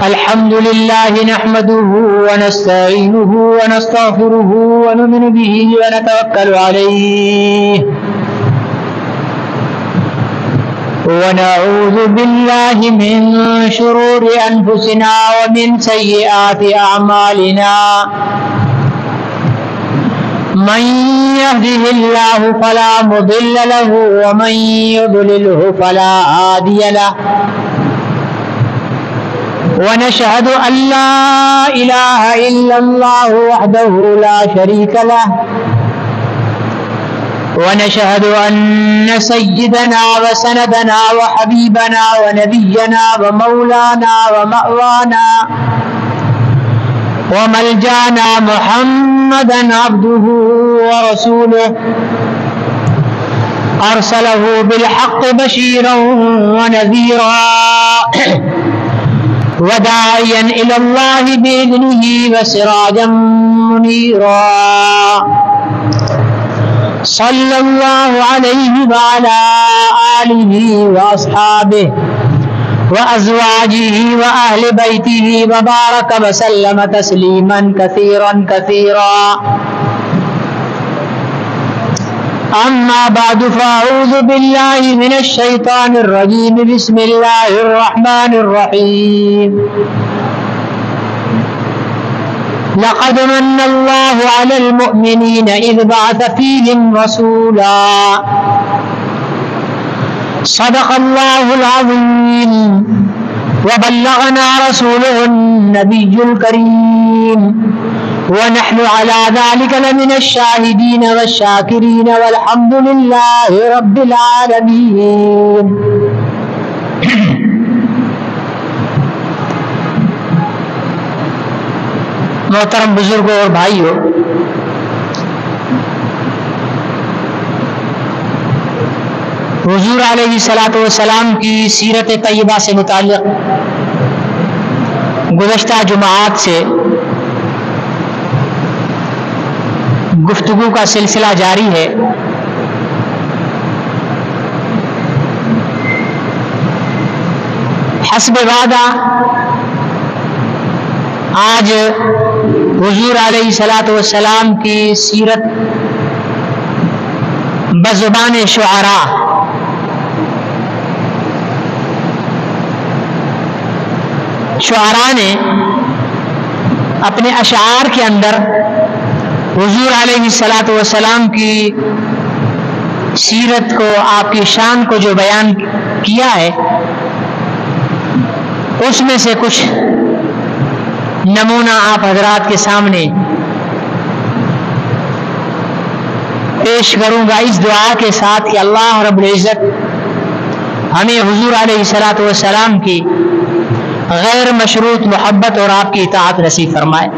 الحمد لله نحمده ونستعينه ونستغفره ونؤمن به ونتوكل عليه ونعوذ بالله من شرور أنفسنا ومن سيئات أعمالنا من يهده الله فلا مضل له ومن يضلله فلا هادي له ونشهد أن لا إله إلا الله وحده لا شريك له ونشهد أن سيدنا وسندنا وحبيبنا ونبينا ومولانا ومأوانا وملجانا محمدا عبده ورسوله أرسله بالحق بشيرا ونذيرا وداعيا إلى الله بإذنه وسراجا منيرا صلى الله عليه وعلى آله وأصحابه وأزواجه وأهل بيته وبارك وسلم تسليما كثيرا كثيرا أما بعد فأعوذ بالله من الشيطان الرجيم بسم الله الرحمن الرحيم لقد من الله على المؤمنين إذ بعث فيهم رسولا صدق الله العظيم وبلغنا رسوله النبي الكريم ونحن على ذلك لمن الشاهدين والشاكرين والحمد لله رب العالمين محترم بزرگوں اور بھائیوں، حضور علیہ الصلوۃ والسلام کی سیرت طیبہ سے متعلق گزشتہ جمعات سے گفتگو کا سلسلہ جاری ہے۔ حسب وعدہ آج حضور علیہ الصلوۃ والسلام کی سیرت بزبان شعراء نے اپنے اشعار کے اندر حضور علیہ الصلوۃ والسلام کی سیرت کو، آپ کی شان کو جو بیان کیا ہے، اس میں سے کچھ نمونہ آپ حضرات کے سامنے پیش کروں گا، اس دعا کے ساتھ کہ اللہ رب العزت ہمیں حضور علیہ الصلوۃ والسلام کی غیر مشروط محبت اور آپ کی اطاعت نصیب فرمائے۔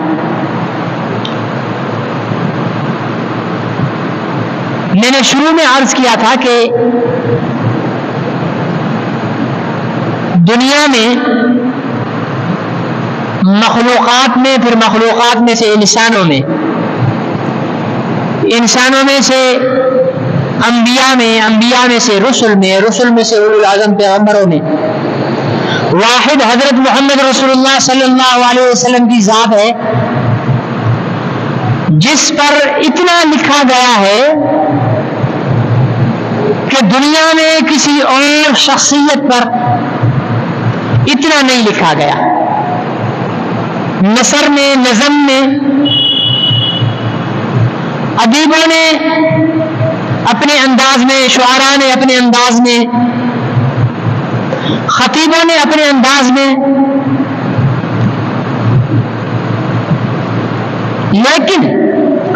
میں نے شروع میں عرض کیا تھا کہ دنیا میں مخلوقات میں، پھر مخلوقات میں سے انسانوں میں سے انبیاء میں سے رسل میں سے اولو العزم پیغمبروں میں واحد حضرت محمد رسول اللہ صلی اللہ علیہ وسلم کی ذات ہے جس پر اتنا لکھا گیا ہے کہ دنیا میں کسی اور شخصیت پر اتنا نہیں لکھا گیا۔ نثر میں، نظم میں ادیبوں نے اپنے انداز میں، شعراء نے اپنے انداز میں، خطیبوں نے اپنے انداز میں، لیکن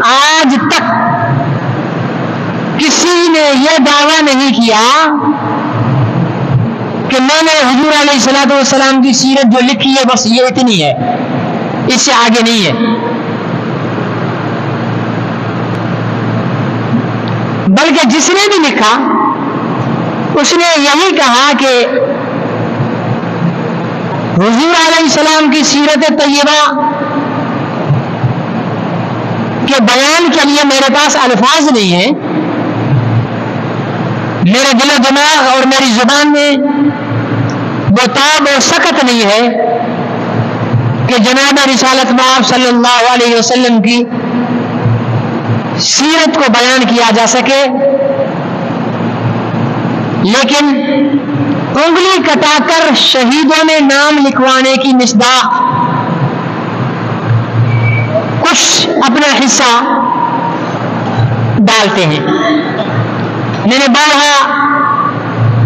آج تک کسی نے یہ دعویٰ نہیں کیا کہ میں نے حضور علیہ الصلوۃ والسلام کی سیرت جو لکھی ہے بس یہ اتنی ہے، اس سے آگے نہیں ہے۔ بلکہ جس نے بھی لکھا اس نے یہی کہا کہ حضور علیہ السلام کی سیرت طیبہ کے بیان کے لیے میرے پاس الفاظ نہیں ہیں، میرے دل و دماغ اور میری زبان میں وہ تاب اور سکت نہیں ہے کہ جناب رسالت مآب صلی اللہ علیہ وسلم کی سیرت کو بیان کیا جا سکے، لیکن انگلی کٹا کر شہیدوں میں نام لکھوانے کی مصداق کچھ اپنا حصہ ڈالتے ہیں۔ میں نے بارہا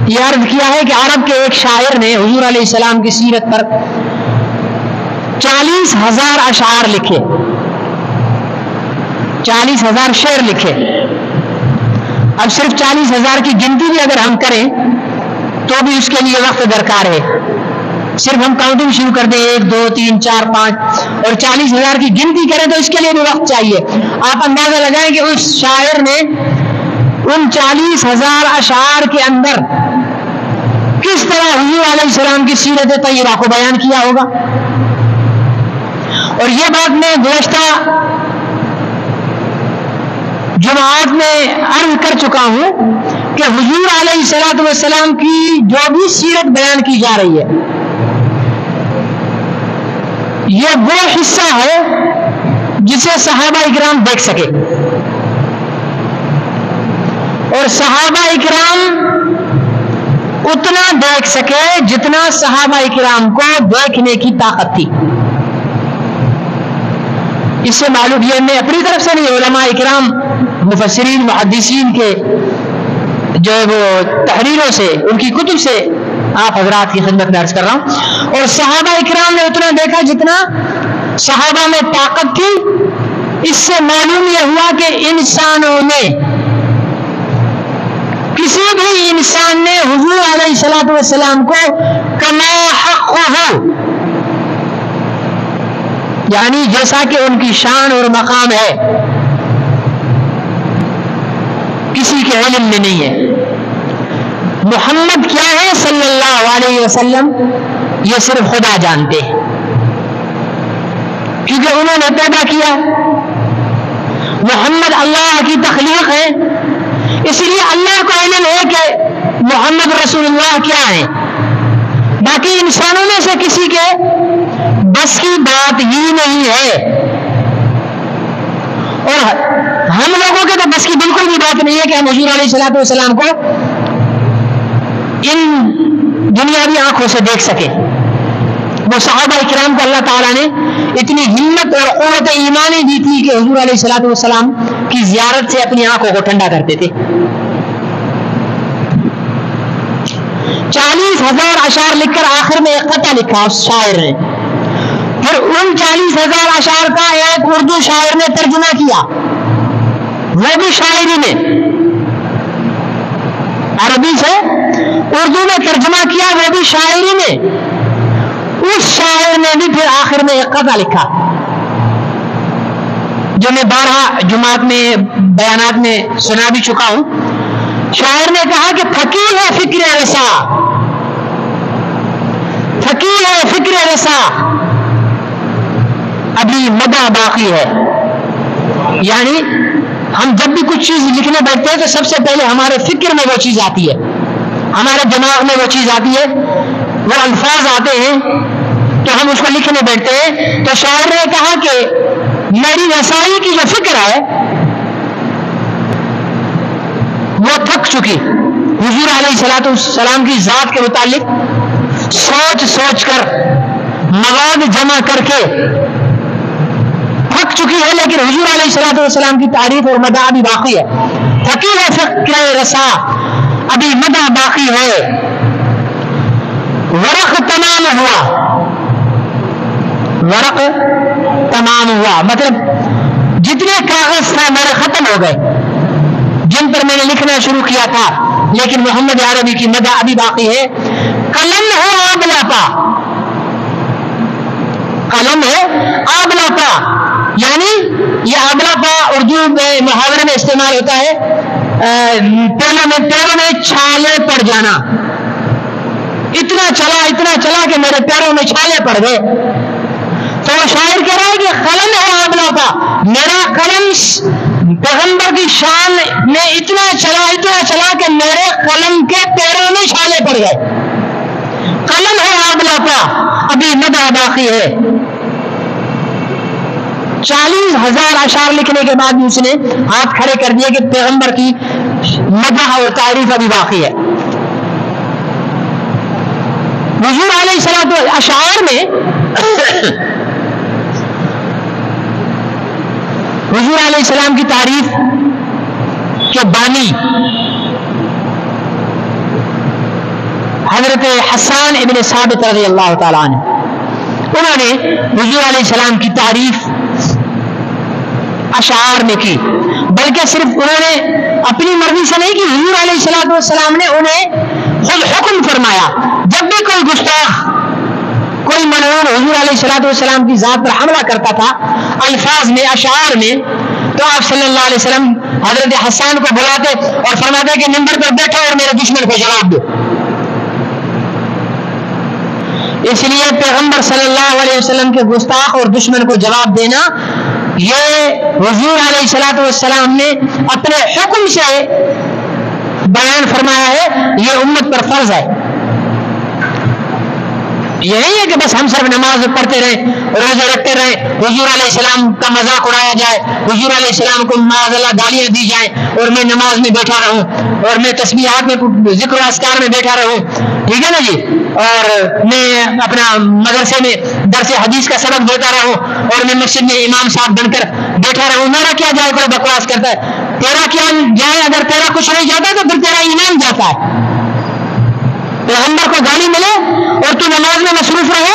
یہ عرض کیا ہے کہ عرب کے ایک شاعر نے حضور علیہ السلام کی سیرت پر 40,000 اشعار لکھے، 40,000 شعر لکھے۔ اب صرف 40,000 کی گنتی بھی اگر ہم کریں تو بھی اس کے لیے وقت درکار ہے۔ صرف ہم کاؤنٹنگ شروع کر دیں 1 2 3 4 5 اور 40,000 کی گنتی کریں تو اس کے لیے بھی وقت چاہیے۔ آپ اندازہ لگائیں کہ اس شاعر نے ان 40,000 اشعار کے اندر کس طرح حضور علیہ السلام کی سیرت طیبہ کو بیان کیا ہوگا۔ اور یہ بات میں گزشتہ جمعات میں عرض کر چکا ہوں کہ حضور علیہ السلام کی جو بھی سیرت بیان کی جا رہی ہے یہ وہ حصہ ہے جسے صحابہ اکرام دیکھ سکے، اور صحابہ اکرام اتنا دیکھ سکے جتنا صحابہ اکرام کو دیکھنے کی طاقت تھی۔ اس سے معلوم یہ میں اپنی طرف سے نہیں، علماء اکرام مفسرین محدثین کے جو وہ تحریروں سے ان کی کتب سے آپ حضرات کی خدمت میں عرض کر رہا ہوں۔ اور صحابہ اکرام نے اتنا دیکھا جتنا صحابہ میں طاقت تھی۔ اس سے معلوم یہ ہوا کہ انسانوں میں کسی بھی انسان نے حضور علیہ السلام کو کما حقہ، یعنی جیسا کہ ان کی شان اور مقام ہے، کسی کے علم میں نہیں ہے۔ محمد کیا ہے صلی اللہ علیہ وسلم یہ صرف خدا جانتے ہیں، کیونکہ انہوں نے پیدا کیا۔ محمد اللہ کی تخلیق ہے، اس لیے اللہ کو علم ہے کہ محمد رسول اللہ کیا ہے۔ باقی انسانوں میں سے کسی کے بس کی بات ہی نہیں ہے، اور ہم لوگوں کے تو بس کی بالکل بھی بات نہیں ہے کہ ہم حضور علیہ السلام کو ان دنیاوی آنکھوں سے دیکھ سکے۔ وہ صحابہ اکرام کو اللہ تعالیٰ نے اتنی ہمت اور قوت ایمانی دی تھی کہ حضور علیہ السلام کی زیارت سے اپنی آنکھوں کو ٹھنڈا کرتے تھے۔ 40,000 اشعار لکھ کر آخر میں ایک قطعہ لکھا اس شاعر نے، پھر ان 40,000 اشعار کا ایک اردو شاعر نے ترجمہ کیا، وہ بھی شاعری میں عربی سے اردو میں ترجمہ کیا، وہ بھی شاعری میں۔ اس شاعر نے بھی پھر آخر میں ایک قطعہ لکھا جو میں 12 جمعات میں بیانات میں سنا بھی چکا ہوں۔ شاعر نے کہا کہ فقیر ہے فکر رسا، فقیر ہے فکر رسا، ابھی مدہ باقی ہے۔ یعنی ہم جب بھی کچھ چیز لکھنے بیٹھتے ہیں تو سب سے پہلے ہمارے فکر میں وہ چیز آتی ہے، ہمارے دماغ میں وہ چیز آتی ہے، وہ الفاظ آتے ہیں تو ہم اس کو لکھنے بیٹھتے ہیں۔ تو شاعر نے کہا کہ میری رسائی کی جو فکر ہے وہ تھک چکی، حضور علیہ السلام کی ذات کے متعلق سوچ سوچ کر مواد جمع کر کے تھک چکی ہے، لیکن حضور علیہ السلام کی تعریف اور مدح ابھی باقی ہے۔ تھکی ہے فکر رسا، ابھی مدح باقی ہے۔ ورق تمام ہوا، ورق تمام ہوا مطلب جتنے کاغذ تھے میرے ختم ہو گئے جن پر میں نے لکھنا شروع کیا تھا، لیکن محمد عربی کی مدح ابھی باقی ہے۔ قلم ہے آبلاپا، قلم ہے آبلاپا، یعنی یہ آبلاپا اردو میں محاورے میں استعمال ہوتا ہے پیروں میں چھالے پڑ جانا. اتنا چلا کہ میرے پیروں میں چھالے پڑ گئے. تو شاعر کہہ رہا ہے کہ قلم ہے آبلا کا, میرا قلم پیغمبر کی شان میں اتنا چلا کہ میرے قلم کے پیروں میں چھالے پڑ گئے. قلم ہے آبلا کا, ابھی مدح باقی ہے. 40,000 اشعار لکھنے کے بعد اس نے ہاتھ کھڑے کر دیے کہ پیغمبر کی مدح اور تعریف ابھی باقی ہے. حضور علیہ الصلوۃ اشعار میں حضور علیہ السلام کی تعریف کے بانی حضرت حسان ابن ثابت رضی اللہ تعالیٰ عنہ, انہوں نے حضور علیہ السلام کی تعریف اشعار میں کی, بلکہ صرف انہوں نے اپنی مرضی سے نہیں کی. حضور علیہ السلام نے انہیں خود حکم فرمایا, جب بھی کوئی گستاخ, کوئی ملعون حضور علیہ السلام کی ذات پر حملہ کرتا تھا الفاظ میں, اشعار میں, تو آپ صلی اللہ علیہ وسلم حضرت حسان کو بلاتے اور فرماتے کہ منبر پر بیٹھو اور میرے دشمن کو جواب دو. اس لیے پیغمبر صلی اللہ علیہ وسلم کے گستاخ اور دشمن کو جواب دینا, یہ حضور علیہ السلام نے اپنے حکم سے بیان فرمایا ہے, یہ امت پر فرض ہے. یہ نہیں ہے کہ بس ہم صرف نماز پڑھتے رہے, روزے رکھتے رہے, حضور علیہ السلام کا مذاق اڑایا جائے, حضور علیہ السلام کو معاذ اللہ گالیاں دی جائیں اور میں نماز میں بیٹھا رہوں اور میں تسبیحات میں ذکر و اذکار میں بیٹھا رہوں, ٹھیک ہے نا جی, اور میں اپنا مدرسے میں درس حدیث کا سبق دیتا رہوں اور میں مسجد میں امام صاحب بن کر بیٹھا رہوں. میرا کیا جائے, کوئی بکواس کرتا ہے, تیرا کیا جائے, اگر تیرا کچھ نہیں جاتا تو پھر تیرا ایمان جاتا ہے. پیغمبر کو گالی ملے اور تو نماز میں مصروف رہے,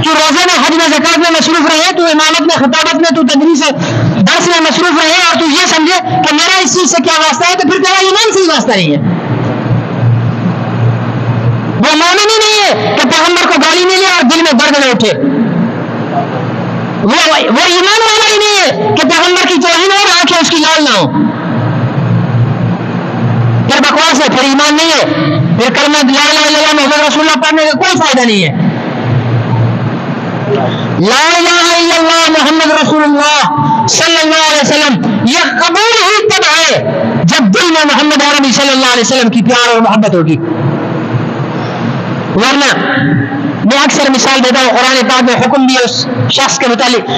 تو روزے میں, حج میں, زکات میں مصروف رہے, تو امامت میں, خطابت میں, تو تدریس درس میں مصروف رہے, اور تو یہ سمجھے کہ میرا اس چیز سے کیا واسطہ ہے, تو پھر تیرا ایمان سے ہی واسطہ نہیں ہے. وہ مومن ہی نہیں ہے کہ پیغمبر کو گالی ملے اور دل میں درد نہ اٹھے. وہ ایمان والا ہی نہیں ہے کہ پیغمبر کی توہین اور آنکھیں اس کی لال نہ ہو. پھر بکواس ہے, پھر ایمان نہیں ہے, پھر کلمہ لا الہ الا اللہ محمد رسول اللہ پڑھنے کا کوئی فائدہ نہیں ہے. لا الہ الا اللہ محمد رسول اللہ صلی اللہ علیہ وسلم یہ قبول ہی تب ہے جب دل میں محمد عربی صلی اللہ علیہ وسلم کی پیار اور محبت ہوگی. ورنہ میں اکثر مثال دیتا ہوں, قرآن پاک میں حکم بھی اس شخص کے متعلق,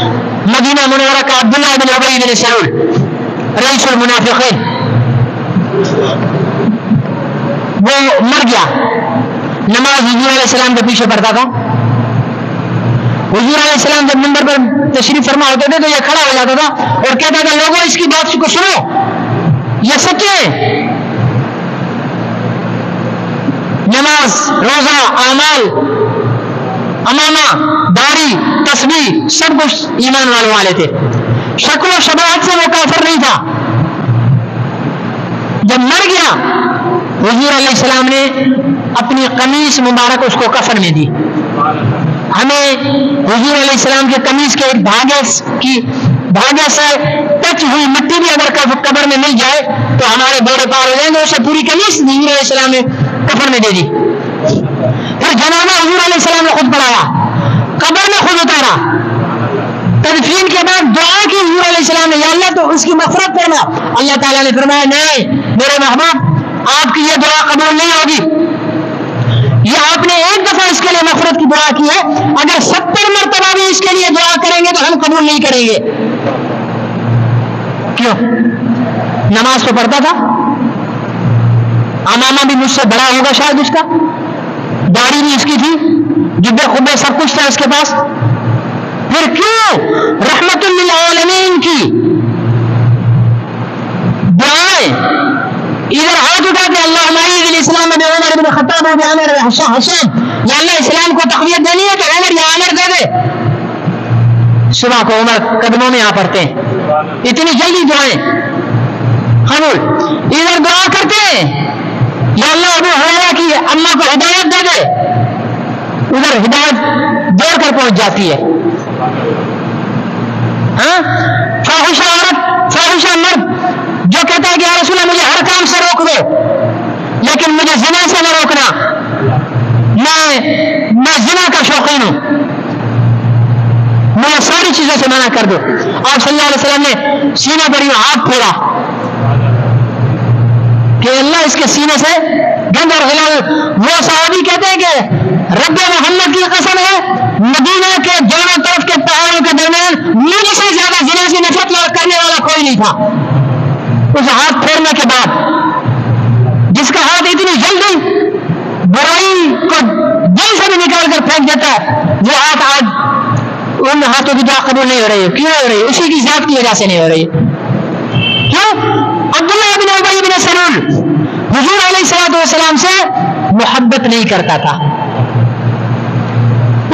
مدینہ منورہ کا عبداللہ بن ابی بن سلول رئیس المنافقین, وہ مر گیا, نماز حضور علیہ السلام کے پیچھے پڑھتا تھا. حضور علیہ السلام جب منبر پر تشریف فرما ہوتے تھے تو یہ کھڑا ہو جاتا تھا اور کہتا تھا, لوگوں اس کی بات کو سنو, یہ سچے ہیں. نماز, روزہ, اعمال, امامہ, داڑھی, تسبیح, سب کچھ ایمان والے تھے. شکل و شباہت سے وہ کافر نہیں تھا. جب مر گیا حضور علیہ السلام نے اپنی قمیص مبارک اس کو کفن میں دی. ہمیں حضور علیہ السلام کے قمیص کے ایک دھاگے سے ٹچ ہوئی مٹی بھی اگر قبر میں مل جائے تو ہمارے بیڑے پار ہو جائیں گے. اسے پوری قمیص حضور علیہ السلام نے کفن میں دے دی. پھر جنازہ حضور علیہ السلام نے خود پڑھایا, قبر میں خود اتارا. تدفین کے بعد دعا کی حضور علیہ السلام نے, یا اللہ تو اس کی مغفرت کرنا. اللہ تعالیٰ نے فرمایا, نہیں میرے محبوب, آپ کی یہ دعا قبول نہیں ہوگی. یہ آپ نے ایک دفعہ اس کے لیے مغفرت کی دعا کی ہے, اگر 70 مرتبہ بھی اس کے لیے دعا کریں گے تو ہم قبول نہیں کریں گے. کیوں؟ نماز تو پڑھتا تھا, امامہ بھی مجھ سے بڑا ہوگا شاید اس کا, داڑھی بھی اس کی تھی, جبے خبے سب کچھ تھا اس کے پاس. پھر کیوں رحمت للعالمین کی دعائیں ادھر ہاتھ اٹھا کے اللہم اعز الاسلام بعمر بن خطاب و بعمر حسان, یا اللہ اسلام کو تقویت دینی ہے تو عمر یا عامر دے دے. صبح کو عمر قدموں میں آ پڑتے ہیں, اتنی جلدی دعائیں قبول. ادھر دعا کرتے ہیں, یا اللہ ابو ہریرہ کی اماں کو ہدایت دے دے, ادھر ہدایت دوڑ کر پہنچ جاتی ہے. فاحشہ عورت, فاحشہ مرد جو کہتا ہے کہ یا رسول اللہ مجھے ہر کام سے روک دو لیکن مجھے زنا سے نہ روکنا، میں زنا کا شوقین ہوں، مجھے ساری چیزوں سے منع کر دو. آپ صلی اللہ علیہ وسلم نے سینہ پر یوں ہاتھ پھیرا کہ اللہ اس کے سینے سے گند اور غلال. وہ صحابی کہتے ہیں کہ رب محمد کی قسم ہے مدینہ کے دونوں طرف کے پہاڑوں کے درمیان مجھ سے زیادہ زنا سے نفرت کرنے والا کوئی نہیں تھا. اس ہاتھ پھیرنے کے بعد جس کا ہاتھ اتنی جلدی برائی کو دل سے بھی نکال کر پھینک دیتا ہے، وہ ہاتھ آج ان ہاتھوں کی دعا قبول نہیں ہو رہی ہے. کیوں ہو رہی ہے؟ اسی کی ذات کی وجہ سے نہیں ہو رہی ہے. کیوں؟ عبداللہ بن ابی بن سلول حضور علیہ الصلوۃ والسلام سے محبت نہیں کرتا تھا،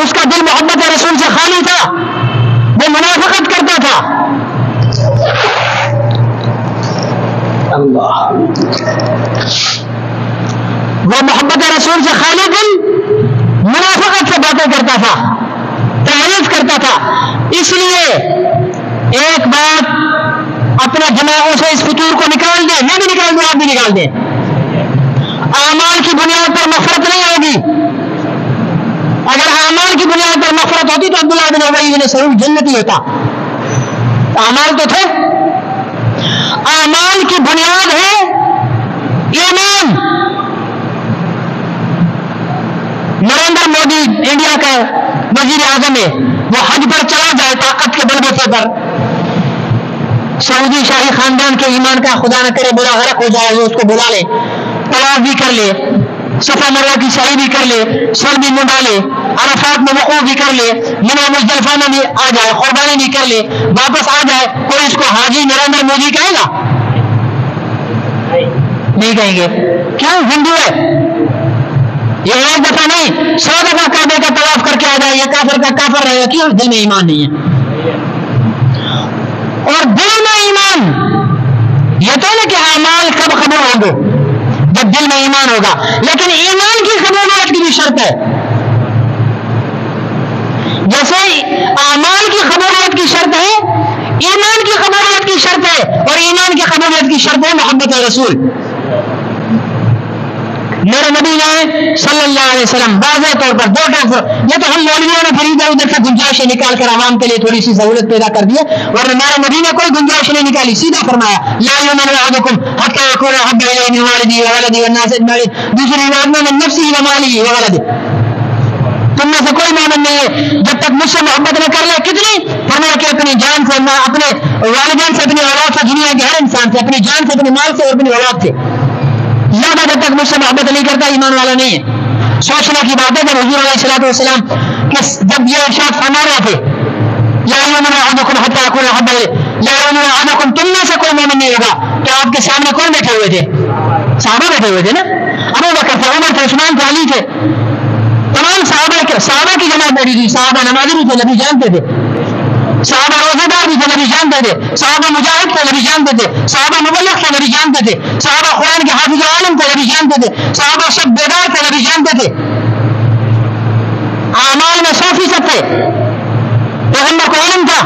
اس کا دل محبت رسول سے خالی تھا، وہ منافقت کرتا تھا. اللہ، وہ محبت رسول سے خالی دل منافقت سے باتیں کرتا تھا، تعریف کرتا تھا. اس لیے ایک بات اپنے دماغوں سے اس فطور کو نکال دیں، میں بھی نکال دوں، آپ بھی نکال دیں. اعمال کی بنیاد پر نفرت نہیں ہوگی. اگر اعمال کی بنیاد پر نفرت ہوتی تو عبداللہ بن ابی بن سلول جنتی ہوتا. اعمال تو تھے. اعمال کی بنیاد ہے ایمان. نریندر مودی انڈیا کا وزیر اعظم ہے، وہ حج پر چلا جائے طاقت کے بل بوتے پر، سعودی شاہی خاندان کے ایمان کا خدا نہ کرے برا غرق ہو جائے، وہ اس کو بلا لے، طواف بھی کر لے، صفا مروہ کی سعی بھی کر لے، سر بھی منڈا لے، عرفات میں وقوف بھی کر لے، منی مزدلفہ میں بھی آ جائے، قربانی بھی کر لے، واپس آ جائے، کوئی اس کو حاجی نریندر مودی کہے گا؟ نہیں کہیں گے. کیوں؟ ہندو ہے. یہ ایک دفعہ نہیں 100 دفعہ کعبے کا طواف کر کے آ جائے، یہ کافر کا کافر رہے گا. کیوں؟ دل میں ایمان نہیں ہے. اور دل میں ایمان، یہ تو نہیں کہ اعمال کب قبول ہوں گے؟ جب دل میں ایمان ہوگا. لیکن ایمان کی قبولیت کی بھی شرط ہے. جیسے اعمال کی قبولیت کی شرط ہے، ایمان کی قبولیت کی شرط ہے، اور ایمان کی قبولیت کی شرط ہے محبت رسول. میرے نبی نے صلی اللہ علیہ وسلم واضح طور پر دو ٹاپ، یہ تو ہم مولویوں نے پھر ادھر ادھر سے گنجائشیں نکال کر عوام کے لیے تھوڑی سی سہولت پیدا کر دی ہے، اور میرے نبی نے کوئی گنجائش نہیں نکالی، سیدھا فرمایا لا یؤمن احدکم حتی یکون احب الیہ من والدہ وولدہ والناس اجمعین. دوسری روایت میں من نفسہ ومالہ وولدہ، تم میں سے کوئی مومن نہیں ہے جب تک مجھ سے محبت نہ کر لے. کتنی؟ فرمایا کہ اپنی جان سے، اپنے والدین سے، اپنی اولاد سے، دنیا کے ہر انسان سے، اپنی جان سے، اپنی مال سے اور اپنی اولاد سے زیادہ جب تک مجھ سے محبت نہیں کرتا ایمان والا نہیں ہے. سوچنے کی بات ہے کہ حضور علیہ الصلوۃ والسلام جب یہ ارشاد فرما رہے تھے لا یؤمن احدکم حتی یکون احب الیہ، لا یؤمن احدکم، تم میں سے کوئی مومن نہیں ہوگا، تو آپ کے سامنے کون بیٹھے ہوئے تھے؟ صحابہ بیٹھے ہوئے تھے نا. ابو بکر تھے، عمر تھے، عثمان تھے، علی تھے، تمام صحابہ کی جماعت بیٹھی تھی. صحابہ نمازی بھی تھے، نبی جانتے تھے. صحابہ روزہ دار بھی تھے، نبی جانتے تھے. صحابہ مجاہد تھے، نبی جانتے تھے. صحابہ مبلغ تھے، نبی جانتے تھے. صحابہ قرآن کے حافظ عالم تھے، نبی جانتے تھے. صحابہ سب بیدار تھے، نبی جانتے تھے. اعمال میں 100% تھے، پیغمبر کو علم تھا،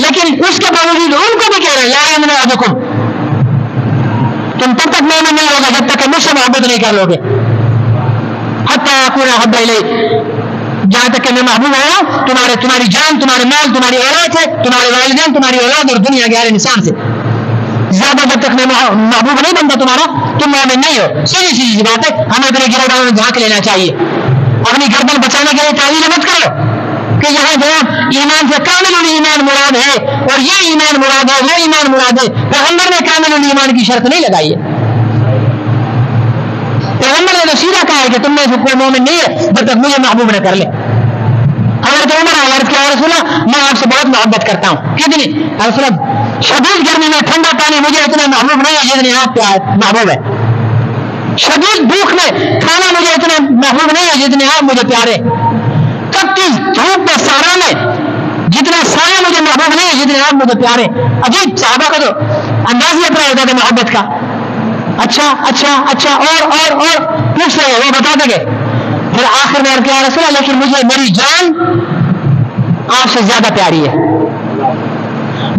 لیکن اس کے باوجود ان کو بھی کہہ رہے ہیں لا یؤمن احدکم، تم تب تک مومن نہیں ہوگا جب تک کہ مجھ سے محبت نہیں کر لو گے. حتی یکون احب الیہ، جہاں تک کہ میں محبوب ہوں تمہاری جان، تمہارے مال، تمہاری اولاد سے، تمہارے والدین، تمہاری اولاد اور دنیا کے ہر انسان سے زیادہ جب تک میں محبوب نہیں بنتا تمہارا، تم مومن نہیں ہو. سیدھی سی بات ہے. ہمیں اپنے گردنوں میں جھانک لینا چاہیے. اپنی گردن بچانے کے لیے تعویل مت کرو کہ یہاں جو ایمان سے کامل الایمان مراد ہے اور یہ ایمان مراد ہے، وہ ایمان مراد ہے. پیغمبر نے کامل الایمان کی شرط نہیں لگائی ہے. پیغمبر نے تو سیدھا کہا ہے کہ تم میں سے کوئی مومن نہیں ہے جب تک مجھے محبوب نہ کر لے. حضرت عمر عرض کیا رسول اللہ میں آپ سے بہت محبت کرتا ہوں. کتنی؟ رسول اللہ شدید گرمی میں ٹھنڈا پانی مجھے اتنا محبوب نہیں ہے جتنے آپ کے محبوب ہے. شدید بھوک میں کھانا مجھے اتنا محبوب نہیں ہے جتنے آپ مجھے پیارے. تپتی دھوپ میں سہارا میں جتنا سایہ مجھے محبوب نہیں ہے جتنے آپ مجھے پیارے. عجیب صحابہ کا تو انداز ہی اپنا ہوتا تھا محبت کا. اچھا اچھا اچھا اور پوچھ رہے وہ بتا دیں گے. پھر آخر میں کیا رسول اللہ لیکن مجھے میری جان آپ سے زیادہ پیاری ہے.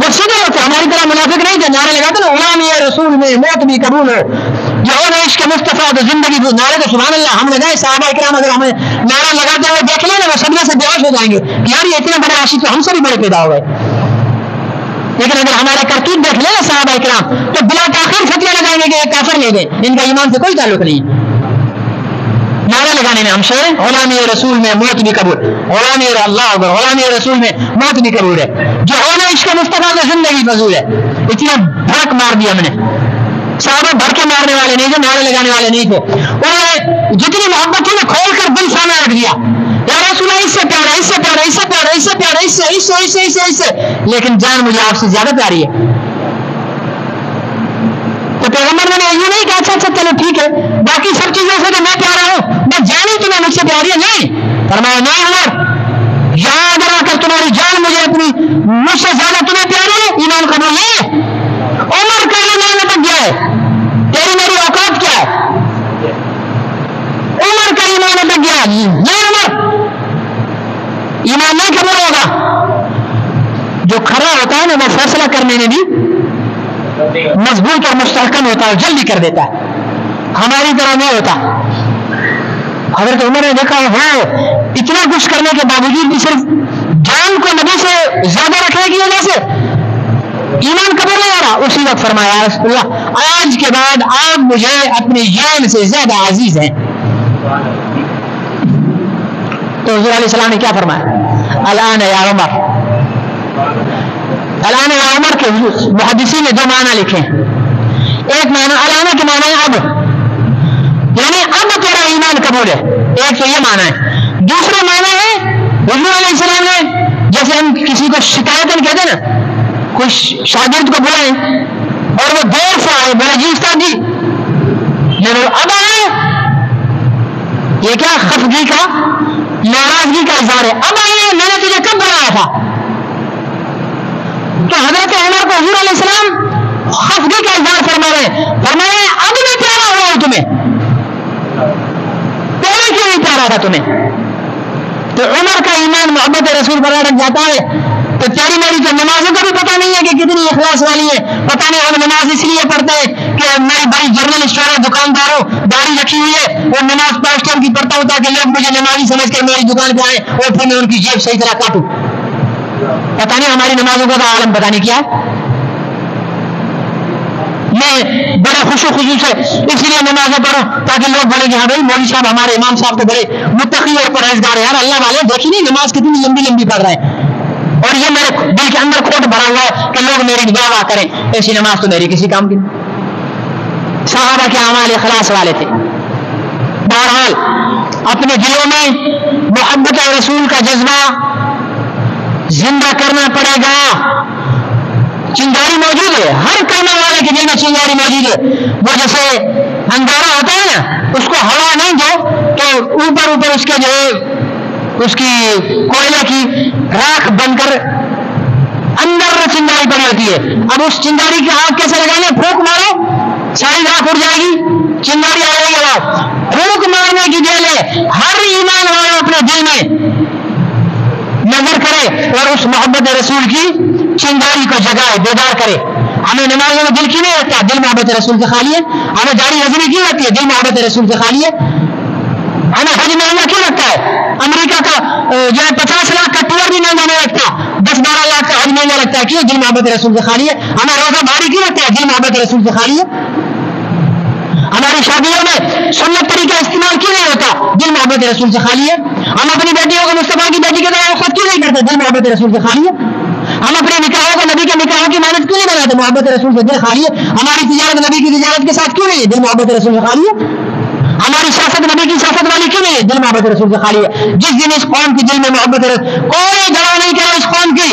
وہ سیدھے ہوتے, ہماری طرح منافق نہیں تھے, نعرے لگاتے نا غلامی رسول میں موت بھی قبول ہو, یہ ہونا عشق مصطفیٰ تو زندگی نعرے تو سبحان اللہ. ہم لگائے صحابہ کرام اگر ہمیں نعرہ لگاتے ہوئے دیکھ لیں نا, وہ صدمے سے بے ہوش ہو جائیں گے کہ یار یہ اتنے بڑے عاشق تو ہم سے بھی بڑے پیدا ہو گئے. لیکن اگر ہمارا کرتوت دیکھ لیں نا صحابہ کرام, تو بلا تاخیر فتوی لگائیں گے کہ یہ کافر لے گئے, ان کا ایمان سے کوئی تعلق نہیں. نعرہ لگانے میں ہم سے غلامی رسول میں موت بھی قبول, غلامی اللہ اکبر, غلامی رسول میں موت بھی قبول ہے. جو ہونا عشق مصطفیٰ تو زندگی فضول ہے. اتنا بھڑک مار دیا ہم نے. صحابہ بھڑکے مارنے والے نہیں تھے, نعرے لگانے والے نہیں تھے. انہوں جتنی محبت تھی نا کھول کر دل سامنے رکھ دیا, یا رسول اللہ اس سے پیارا, اس سے پیارا, اس سے پیارا, اس سے پیارا, اس سے, اس سے, اس سے, اس سے, اس سے, لیکن جان مجھے آپ سے زیادہ پیاری ہے. تو پیغمبر نے یہ نہیں کہا اچھا اچھا چلو ٹھیک ہے, باقی سب چیزوں سے تو میں پیارا ہوں, میں جانی تمہیں مجھ سے پیاری ہے نہیں. فرمایا نہیں عمر, یاد رکھ کر تمہاری جان مجھے اپنی مجھ سے زیادہ تمہیں پیاری ہے, ایمان قبول نہیں ہے. عمر کا ایمان لٹک گیا ہے, تیری میری اوقات کیا ہے؟ عمر کا ایمان لٹک گیا. نہیں عمر, ایمان نہیں قبول ہوگا. جو کھڑا ہوتا ہے نا وہ فیصلہ کرنے میں بھی مضبوط اور مستحکم ہوتا ہے, جلدی کر دیتا ہے, ہماری طرح نہیں ہوتا. حضرت عمر نے دیکھا وہ اتنا کچھ کرنے کے باوجود بھی صرف جان کو نبی سے زیادہ رکھنے کی وجہ سے ایمان قبول نہیں ہو رہا. اسی وقت فرمایا رسول اللہ آج کے بعد آپ مجھے اپنی جان سے زیادہ عزیز ہیں. تو حضور علیہ السلام نے کیا فرمایا؟ الان یا عمر. الان یا عمر کے محدثین نے دو معنی لکھے. ایک معنی الان کے معنی ہے اب, یعنی اب تیرا ایمان قبول ہے, ایک تو یہ معنی ہے. دوسرا معنی ہے حضور علیہ السلام نے جیسے ہم کسی کو شکایتاً کہتے ہیں نا, کچھ شاگرد کو بلائیں اور وہ دیر سے آئے, بولے جی استاد جی لیکن اب آئے, یہ کیا خفگی کا ناراضگی کا اظہار ہے. اب آئے, میں نے تجھے کب بلایا تھا؟ تو حضرت عمر کو حضور علیہ السلام خفگی کا اظہار فرما رہے, فرمایا اب میں پیارا ہوا ہوں تمہیں, پہلے کیوں نہیں پیارا تھا تمہیں؟ تو عمر کا ایمان محبت رسول پر رکھ جاتا ہے. تو تیری میری تو نمازوں کا بھی پتہ نہیں ہے کہ کتنی اخلاص والی ہے. پتہ نہیں ہم نماز اس لیے پڑھتے ہیں کہ میری بڑی جرنلسٹ ہے, دکاندار ہو, داڑھی رکھی ہوئی ہے, اور نماز 5 ٹائم کی پڑھتا ہوں تاکہ لوگ مجھے نمازی سمجھ کر میری دکان پہ آئیں اور پھر میں ان کی جیب صحیح طرح کاٹوں. پتہ نہیں ہماری نمازوں کا تو عالم پتہ نہیں کیا ہے. میں بڑے خوش و خصوص سے اس لیے نمازیں پڑھوں تاکہ لوگ بولیں کہ ہاں بھائی مولوی صاحب ہمارے امام صاحب تو بڑے متقی اور پرہیزگار ہیں. یار اللہ والے دیکھی نہیں نماز کتنی لمبی لمبی پڑھ رہے ہیں, اور یہ میرے دل کے اندر کھوٹ بھرا ہوا ہے کہ لوگ میری واہ واہ کریں. ایسی نماز تو میری کسی کام کی. صحابہ کے اعمال اخلاص والے تھے. بہرحال اپنے دلوں میں محبت رسول کا جذبہ زندہ کرنا پڑے گا. چنگاری موجود ہے, ہر کرنے والے کے دل میں چنگاری موجود ہے. وہ جیسے انگارہ ہوتا ہے نا, اس کو ہوا نہیں دو تو اوپر اوپر اس کے جو ہے اس کی کوئلے کی راکھ بن کر اندر چنگاری پڑی ہوتی ہے. اب اس چنگاری کی آگ کیسے لگانے؟ پھونک مارو ساری راکھ اڑ جائے گی, چنگاری آ جائے گی. پھونک مارنے کی دل ہے. ہر ایمان والا اپنے دل میں نظر کرے اور اس محبت رسول کی چنگاری کو جگائے, بیدار کرے. ہمیں نمازوں میں دل کیوں نہیں رکھتا؟ دل محبت رسول سے خالی ہے. ہمیں داڑھی نظری کیوں رکھتی ہے؟ دل محبت رسول سے خالی ہے. ہمیں حج مہنگا کیوں رکھتا ہے؟ امریکہ کا جو ہے 50 لاکھ کا ٹور بھی مہنگا نہیں رکھتا, 10-12 لاکھ کا حج مہنگا رکھتا ہے. کیوں؟ دل محبت رسول سے خالی ہے. ہمیں روزہ بھاری کیوں رکھتا ہے؟ دل محبت رسول سے خالی ہے. ہماری شادیوں میں سنت طریقہ استعمال کیوں نہیں ہوتا؟ دل محبت رسول سے خالی ہے. ہم اپنی بیٹیوں کو مصطفیٰ کی بیٹی کے طرح خود کیوں نہیں کرتے؟ دل محبت رسول سے خالی ہے. ہم اپنے نکاحوں کو نبی کے نکاحوں کی محنت کیوں نہیں بناتے؟ محبت رسول سے دل خالی ہے. ہماری تجارت نبی کی تجارت کے ساتھ کیوں نہیں ہے؟ دل محبت رسول سے خالی ہے. ہماری سیاست نبی کی سیاست والی کیوں نہیں ہے؟ دل محبت رسول سے خالی ہے. جس دن اس قوم کے دل میں محبت رسول, کوئی دوا نہیں کرا اس قوم کی,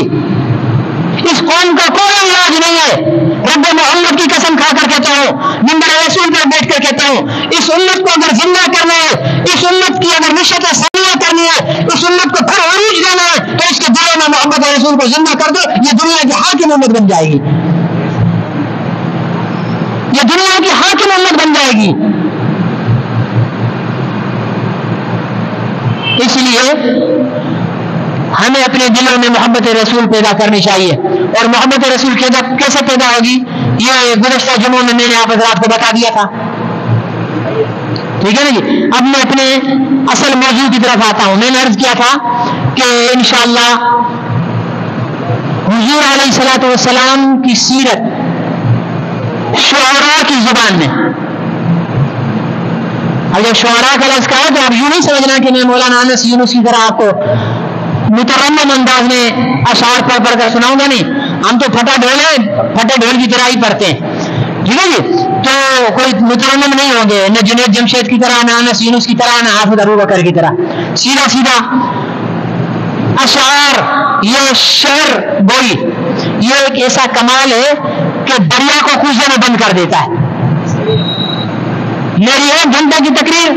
اس قوم کا کوئی علاج نہیں ہے. رب محمد کی قسم کھا کر کہتا ہوں, منبر رسول پر بیٹھ کر کہتا ہوں, اس امت کو اگر زندہ کرنا ہے, اس امت کی اگر نشت سنیہ کرنی ہے, اس امت کو پھر عروج دینا ہے, تو اس کے دلوں میں محبت رسول کو زندہ کر دو. یہ دنیا کی حاکم امت بن جائے گی. یہ دنیا کی حاکم امت بن جائے گی. اس لیے ہمیں اپنے دلوں میں محبت رسول پیدا کرنی چاہیے. اور محبت رسول کیسے پیدا ہوگی؟ یہ گزشتہ جمعوں میں نے آپ حضرات کو بتا دیا تھا. ٹھیک ہے نا جی. اب میں اپنے اصل موضوع کی طرف آتا ہوں. میں نے عرض کیا تھا کہ انشاءاللہ حضور علیہ الصلوۃ والسلام کی سیرت شعراء کی زبان میں. اگر شعراء کا لفظ کہا تو آپ یوں نہیں سمجھنا کہ میں مولانا انس یونس کی طرح آپ کو مترنم انداز میں اشعار پڑھ پڑھ کر سناؤں گا. نہیں, ہم تو پھٹا ڈھول کی طرح ہی پڑھتے ہیں. ٹھیک ہے جی. تو کوئی مترنم نہیں ہوں گے, نہ جنید جمشید کی طرح, نہ انس یونس کی طرح, نہ حافظ ابو بکر کی طرح. سیدھا سیدھا اشعار, یہ شعر گوئی, یہ ایک ایسا کمال ہے کہ دریا کو کوزے میں بند کر دیتا ہے. میری 1 گھنٹے کی تقریر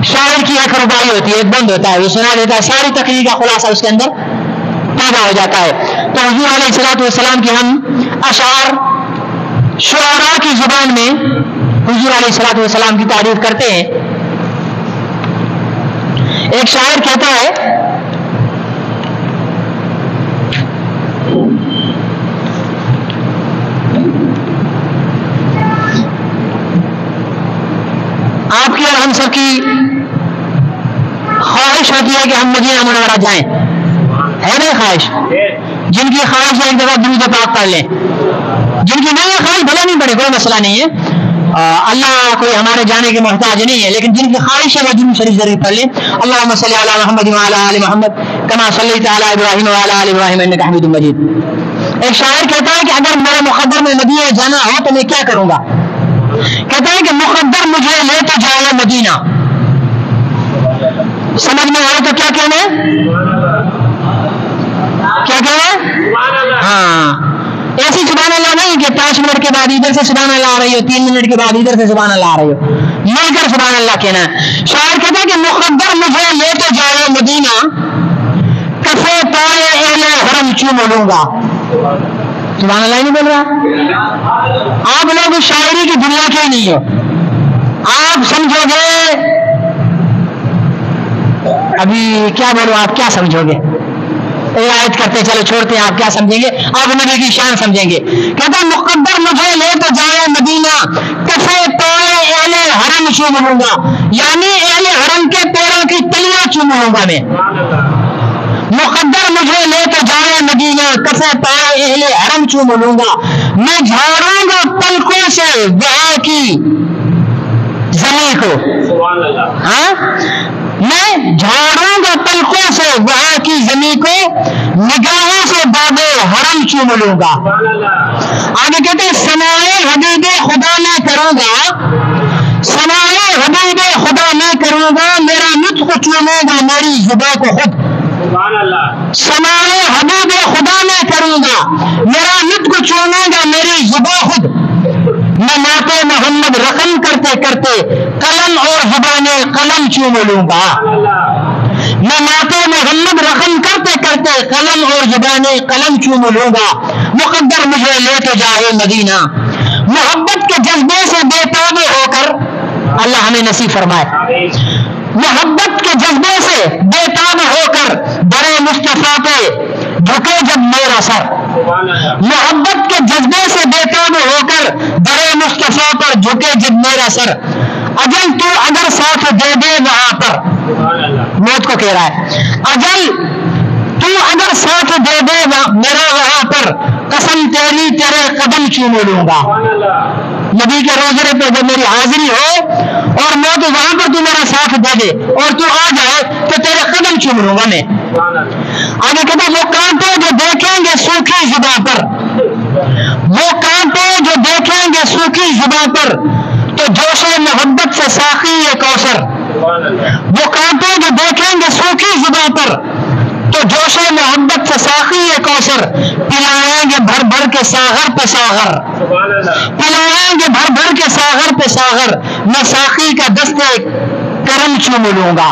شاعر کی ایک رباعی ہوتی ہے, ایک بند ہوتا ہے, وہ سنا دیتا ہے, ساری تقریر کا خلاصہ اس کے اندر پیدا ہو جاتا ہے. تو حضور علیہ الصلوۃ والسلام کی ہم اشعار شعراء کی زبان میں حضور علیہ الصلوۃ والسلام کی تعریف کرتے ہیں. ایک شاعر کہتا ہے آپ کی اور ہم سب کی خواہش ہوتی ہے کہ ہم مدینہ منورہ جائیں, ہے نا خواہش؟ جن کی خواہش ہے ایک دفعہ درود پاک پڑھ لیں, جن کی نہیں ہے خواہش بھلا نہیں پڑے, کوئی مسئلہ نہیں ہے. اللہ کوئی ہمارے جانے کے محتاج نہیں ہے, لیکن جن کی خواہش ہے وہ درود شریف ضرور پڑھ لیں. اللہم صلی علی محمد وعلی آل محمد کما صلیت علی ابراہیم وعلی آل ابراہیم انک حمید مجید. ایک شاعر کہتا ہے کہ اگر میرے مقدر میں مدینہ جانا ہو تو میں کیا کروں گا؟ کہتا ہے کہ مقدر مجھے لے تو جائے مدینہ. سمجھ میں آئے تو کیا کہنا ہے؟ کیا کہنا ہے؟ ہاں, ایسی سبحان اللہ نہیں کہ 5 منٹ کے بعد ادھر سے سبحان اللہ آ رہی ہو, 3 منٹ کے بعد ادھر سے سبحان اللہ آ رہی ہو, مل کر سبحان اللہ کہنا ہے. شاعر کہتا ہے کہ مقدر مجھے لے تو جائے مدینہ, کفے پائے اہل حرم چوم لوں گا. سبحان اللہ نہیں بول رہا. آپ لوگ شاعری کی دنیا کے ہی نہیں ہو, آپ سمجھو گے ابھی کیا بولو, آپ کیا سمجھو گے؟ رعایت کرتے چلو چھوڑتے ہیں, آپ کیا سمجھیں گے؟ آپ نبی کی شان سمجھیں گے. کہتا مقدر مجھے لے تو جائے مدینہ, کفے پائے اہل حرم چوم لوں گا, یعنی اہل حرم کے پیروں کی تلیاں چوم لوں گا میں. مقدر مجھے لے تو جائے مدینہ, کفے پائے اہل حرم چوم لوں گا, میں جھاڑوں گا پلکوں سے وہاں کی زمین کو. ہاں, میں جھاڑوں گا پلکوں سے وہاں کی زمین کو, نگاہوں سے باب حرم چوم لوں گا. آگے کہتے ہیں سنائے حبیب خدا میں کروں گا, سنائے حبیب خدا میں کروں گا, میرا نطق چومے گا میری زبان کو خود. سنائے حبیب خدا میں کروں گا, میرا نطق چومے گا میری زبان خود. میں نعت محمد رقم کرتے کرتے قلم اور زبان قلم چوم لوں گا. میں نعت محمد رقم کرتے کرتے قلم اور زبان قلم چوم لوں گا. مقدر مجھے لے تو جائے مدینہ, محبت کے جذبے سے بے تاب ہو کر, اللہ ہمیں نصیب فرمائے, محبت کے جذبے سے بے تاب ہو کر در مصطفیٰ پہ جھکے جب میرا سر. محبت کے جذبے سے بے تاب ہو کر در مصطفیٰ پر جھکے جب میرا سر, اجل تو اگر ساتھ دے دے وہاں پر, موت کو کہہ رہا ہے, اجل تو اگر ساتھ دے دے میرا وہاں پر, قسم تیری تیرے قدم چوم لوں گا. نبی کے روزے پہ جب میری حاضری ہو اور موت وہاں پر تو میرا ساتھ دے دے اور تو آ جائے تو تیرے قدم چوم لوں گا میں. آگے کہتا وہ کانٹے جو دیکھیں گے سوکھی زباں پر, وہ کانٹے جو دیکھیں گے سوکھی زباں پر, تو جوش محبت سے ساقی یہ کوثر. وہ کانٹے جو دیکھیں گے سوکھی زباں پر, تو جوش محبت سے ساقی یہ کوثر, پلائیں گے بھر بھر کے ساغر پہ ساغر, پلائیں گے بھر بھر کے ساغر پہ ساغر, میں ساقی کا دستے کرم چوم لوں گا.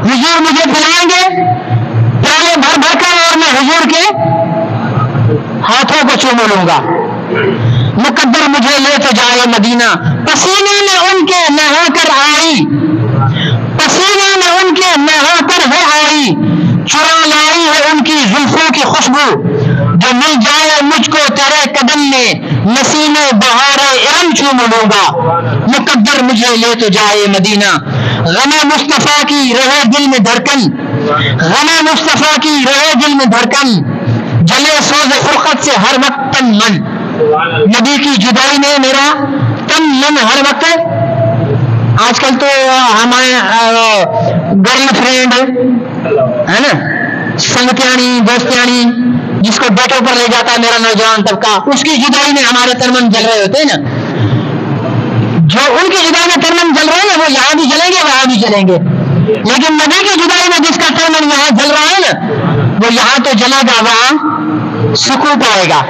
حضور مجھے پلائیں گے پیالے بھر بھر کر اور میں حضور کے ہاتھوں کو چوم لوں گا. مقدر مجھے لے تو جائے مدینہ, پسینے میں ان کے نہا کر آئی, پسینے میں ان کے نہا کر ہے آئی, چرا خوشبو جو مل جائے مجھ کو تیرے قدم میں نسیم بہار ارم چوم لوں گا مقدر مجھے لے تو جائے مدینہ غم مصطفیٰ کی رہے دل میں دھڑکن غم مصطفیٰ کی رہے دل میں دھڑکن جلے سوز فرقت سے ہر وقت تن من نبی کی جدائی میں میرا تن من ہر وقت آج کل تو ہمارے گرل فرینڈ ہے نا سنگتیانی دوستیانی جس کو بیٹوں پر لے جاتا ہے میرا نوجوان طبقہ اس کی جدائی میں ہمارے ترمن جل رہے ہوتے ہیں نا جو ان کی جدائی میں ترمن جل رہے ہیں وہ یہاں بھی جلیں گے وہاں بھی جلیں گے لیکن نبی کی جدائی میں جس کا ترمن یہاں جل رہا ہے نا وہ یہاں تو جلے گا وہاں سکون پائے گا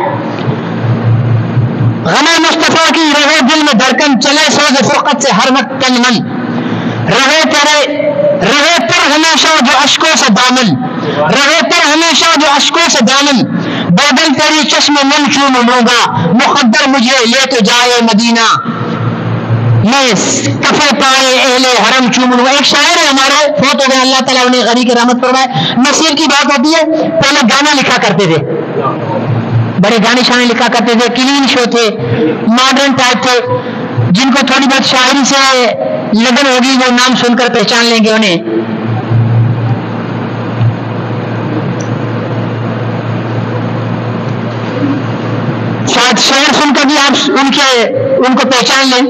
غم مصطفیٰ کی رہے دل میں دھڑکن چلے سوز فرقت سے ہر وقت تن من رہے پر ہمیشہ جو اشکوں سے دامن رہے پر ہمیشہ جو اشکوں سے دامن بادل تیری چشم من چوم لوں گا مقدر مجھے لے تو جائے مدینہ میں کفے پائے اہل حرم چوم لوں گا. ایک شاعر ہے ہمارے فوت ہو گئے اللہ تعالیٰ انہیں غنی کی رحمت فرمائے. نصیر کی بات ہوتی ہے پہلے گانا لکھا کرتے تھے بڑے گانے شانے لکھا کرتے تھے کلین شو تھے ماڈرن ٹائپ تھے جن کو تھوڑی بہت شاعری سے لگن ہوگی وہ نام سن کر پہچان لیں گے انہیں. شاید شعر سن کر بھی آپ ان کو پہچان لیں.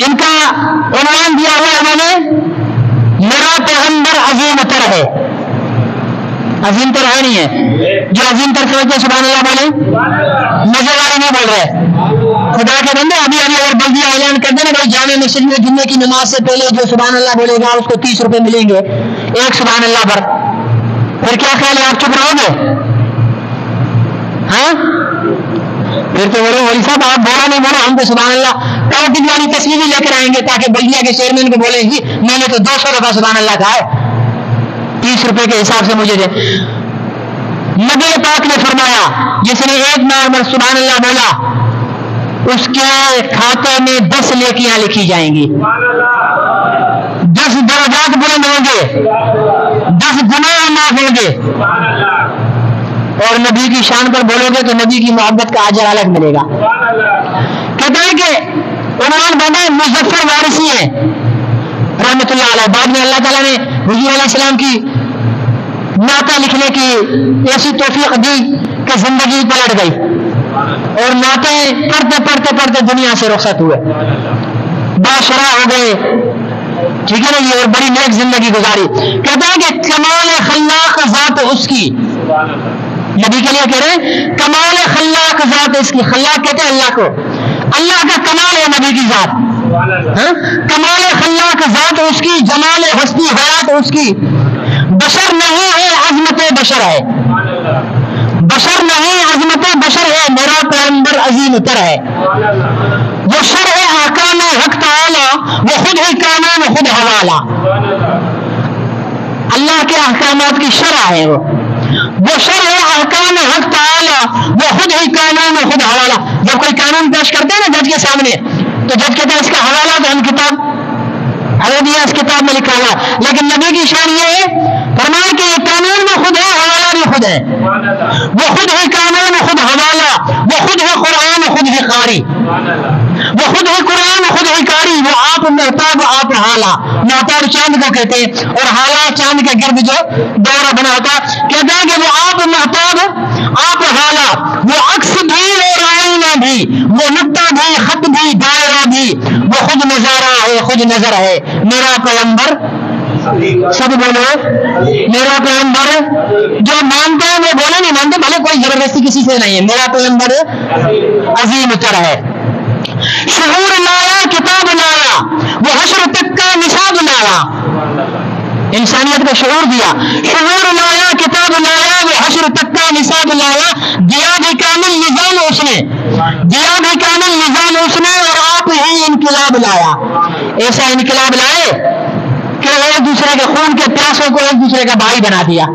ان کا عنوان دیا ہوا انہوں نے میرا پیغمبر عظیم تر ہے. عظیم تر ہے نہیں ہے جو عظیم تر سمجھتے سبحان اللہ بولے مزے والے نہیں بول رہے خدا کے بندے. ابھی اگر بلدیہ اعلان کر دیں نا بھائی جامع مسجد میں جمعے کی نماز سے پہلے جو سبحان اللہ بولے گا اس کو 30 روپے ملیں گے ایک سبحان اللہ پر. پھر کیا خیال ہے آپ چپ رہو گے؟ ہاں پھر تو بولو ولی صاحب آپ بولا نہیں بولو ہم تو سبحان اللہ کاؤنٹنگ والی تصویریں لے کر آئیں گے تاکہ بلدیہ کے چیئرمین کو بولیں گی میں نے تو 200 روپے سبحان اللہ کہا ہے 30 روپے کے حساب سے مجھے دے. نبی پاک نے فرمایا جس نے ایک بار سبحان اللہ بولا اس کے کھاتے میں 10 نیکیاں لکھی جائیں گی 10 درجات بلند ہوں گے 10 گناہ معاف ہوں گے. اور نبی کی شان پر بولو گے تو نبی کی محبت کا اجر الگ ملے گا. کہتے ہیں کہ عنوان بنا مظفر وارثی ہیں رحمت اللہ علیہ. بعد میں اللہ تعالیٰ نے حضور علیہ السلام کی نعتیں لکھنے کی ایسی توفیق دی کہ زندگی پلٹ گئی اور نعتیں پڑھتے دنیا سے رخصت ہوئے باشرا ہو گئے. ٹھیک ہے نا یہ اور بڑی نیک زندگی گزاری. کہتے ہیں کہ کمال خلاق ذات اس کی نبی کے لیے کہہ رہے ہیں کمال خلاق ذات اس کی. خلاق کہتے ہیں اللہ کو. اللہ کا کمال ہے نبی کی ذات. کمال خلاق ذات اس کی جمال ہستی حیات اس کی. بشر نہیں ہے عظمت بشر ہے. بشر نہیں عظمت بشر ہے. میرا پیغمبر عظیم تر ہے. وہ شرع احکام حق تعالی وہ خود ہی قانون خود حوالہ. اللہ کے احکامات کی شرع ہے وہ شرع احکام حق تعالی وہ خود ہی قانون خود حوالہ. جب کوئی قانون پیش کرتے ہیں نا جج کے سامنے تو جج کہتا ہے اس کا حوالہ تو ہم کتاب حوالہ اس کتاب میں لکھا ہوا. لیکن نبی کی شان یہ ہے فرمایا کہ یہ قانون میں خود ہے حوالہ بھی خود ہے. وہ خود ہی قانون خود حوالہ وہ خود ہے قرآن خود ہی قاری. وہ خود ہی قرآن خود ہی قاری. وہ آپ محتاب آپ حالہ. محتاب چاند کو کہتے ہیں اور حالہ چاند کے گرد جو دورہ بنا ہوتا کہتے ہیں کہ وہ آپ محتاب آپ حالہ. وہ عکس بھی اور آئینہ بھی وہ نقطہ بھی خط بھی دائرہ بھی وہ خود نظارہ ہے خود نظر ہے. میرا پیغمبر سب بولو میرا پیغمبر جو مانتے ہیں وہ بولے نہیں مانتے بھلے کوئی زبردستی کسی سے نہیں ہے. میرا پیغمبر عظیم تر ہے. شعور لایا کتاب لایا وہ حشر تک کا نصاب لایا. انسانیت کو شعور دیا. شعور لایا کتاب لایا وہ حشر تک کا نصاب لایا. دیا بھی کامل نظام اس نے دیا بھی کامل نظام اس نے اور آپ ہی انقلاب لایا. ایسا انقلاب لائے کہ ایک دوسرے کے خون کے پیاسوں کو ایک دوسرے کا بھائی بنا دیا.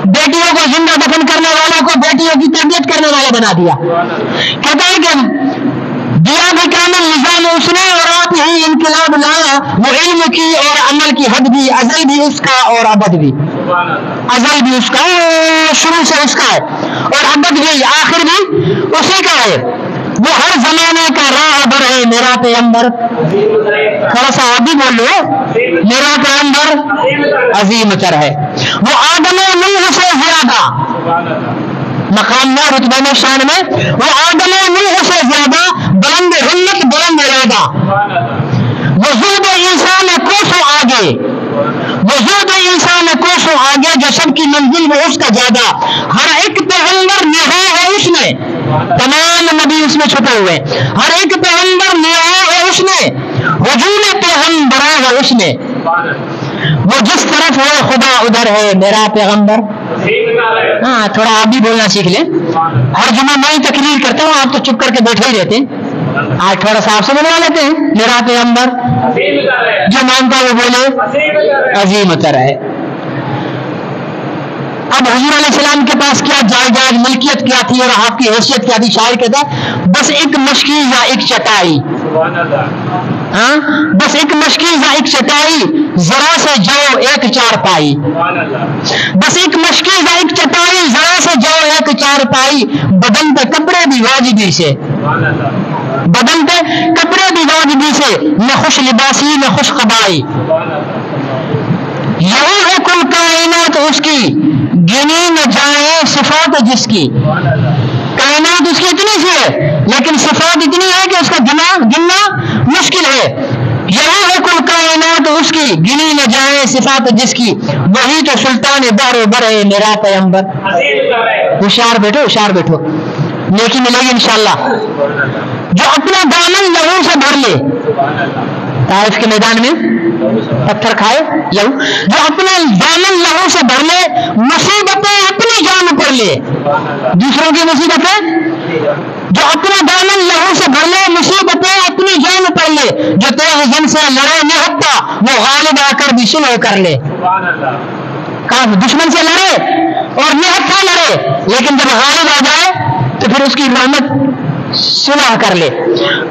بیٹیوں کو زندہ دفن کرنے والوں کو بیٹیوں کی تربیت کرنے والا بنا دیا. کہتا ہے کہ دیا بھی کامل نظام اس نے اور آپ ہی انقلاب لایا، وہ علم کی اور عمل کی حد بھی، ازل بھی اس کا اور ابد بھی، ازل بھی اس کا شروع سے اس کا ہے، اور ابد بھی آخر بھی اسی کا ہے، وہ ہر زمانے کا راہ بر ہے میرا پیغمبر، تھوڑا سا آپ بھی بول لو، میرا پیغمبر عظیم تر ہے، وہ آدم و نوح سے زیادہ مقام میں، رتبہ میں، شان میں، وہ آدم و نوح سے زیادہ بلند ہمت، بلند ارادہ، وجود انسان کوسوں آگے، وجود انسان کوسوں آگے، جو سب کی منزل وہ اس کا زیادہ، ہر ایک پیغمبر نہا ہے اس میں، تمام نبی اس میں چھپے ہوئے، ہر ایک پیغمبر نہا ہے اس میں، وجود پیغمبرا ہے اس میں، وہ جس طرف ہے خدا ادھر ہے میرا پیغمبر۔ ہاں تھوڑا آپ بھی بولنا سیکھ لیں، ہر جمعہ میں ہی تقریر کرتا ہوں، آپ تو چپ کر کے بیٹھے ہی رہتے ہیں، آج تھوڑا سا آپ سے بنوا لیتے ہیں، میرا پیغمبر جو مانتا وہ بولے عظیم تر ہے۔ اب حضور علیہ السلام کے پاس کیا جائیداد ملکیت کیا تھی اور آپ کی حیثیت کیا تھی؟ شاعر کہتا ہے بس ایک مشکیزہ ایک چٹائی، ہاں بس ایک مشکیزہ ایک چٹائی، ذرا سے جاؤ ایک چارپائی، بس ایک مشکیزہ ایک چٹائی، ذرا سے جاؤ ایک چارپائی، بدن پہ کپڑے بھی واجبی سے، بدن پہ کپڑے بھی واجبی سے، نہ خوش لباسی نہ خوش قبائی، یہی ہے کل کائنات اس کی، گنی نہ جائے صفات جس کی، کائنات اس کی اتنی سی ہے لیکن صفات اتنی ہے کہ اس کا گننا مشکل ہے، یہی ہے کل کائنات اس کی، گنی نہ جائے صفات جس کی، وہی تو سلطان بحر و بر ہے میرا پیغمبر۔ ہوشیار بیٹھو، ہوشیار بیٹھو، نیکی ملے گی انشاءاللہ۔ جو اپنا دامن لہو سے بھر لے، طائف کے میدان میں پتھر کھائے لہو، جو اپنا دامن لہو سے بھر لے، مصیبتیں اپنی جان پر لے، دوسروں کی مصیبتیں، جو اپنا دامن لہو سے بھر لے، مصیبتیں اپنی جان پر لے، جو تیغ زن سے لڑے نہتا، وہ غالب آ کر بھی صلح کر لے، دشمن سے لڑے اور نہتا لڑے لیکن جب غالب آ جائے تو پھر اس کی رحمت صلح کر لے،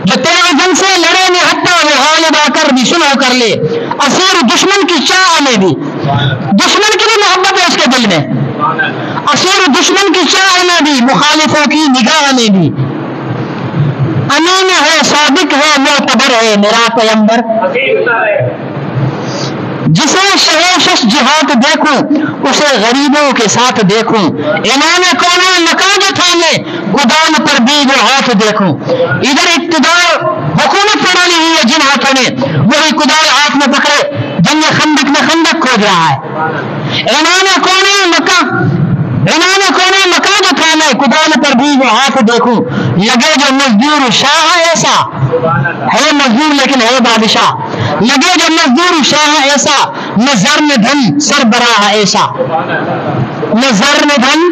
جو تیرے جن سے لڑے نہتا وہ غالب آ کر بھی صلح کر لے، اسیر دشمن کی چاہ میں بھی، دشمن کی بھی محبت ہے اس کے دل میں، اسیر دشمن کی چاہ میں بھی، مخالفوں کی نگاہ میں بھی، امین ہے صادق ہے معتبر ہے میرا پیغمبر، جسے شہوشش جہاد دیکھوں اسے غریبوں کے ساتھ دیکھوں، امام کون مکان جو تھامے گدان پر بھی وہ ہاتھ دیکھوں، ادھر اقتدار حکومت پڑھانی ہوئی ہے جن ہاتھوں نے، وہی کدال ہاتھ میں پکڑے جنگ خندق میں خندق کھود رہا ہے، امام کون مکان جو تھامے گدان پر بھی وہ ہاتھ دیکھوں، لگے جو مزدور شاہ ایسا ہے، مزدور لیکن ہے بادشاہ، لگے جو مزدور شاہ ایسا، نہ زر میں دھن سربراہ ایسا، نہ زر میں دھن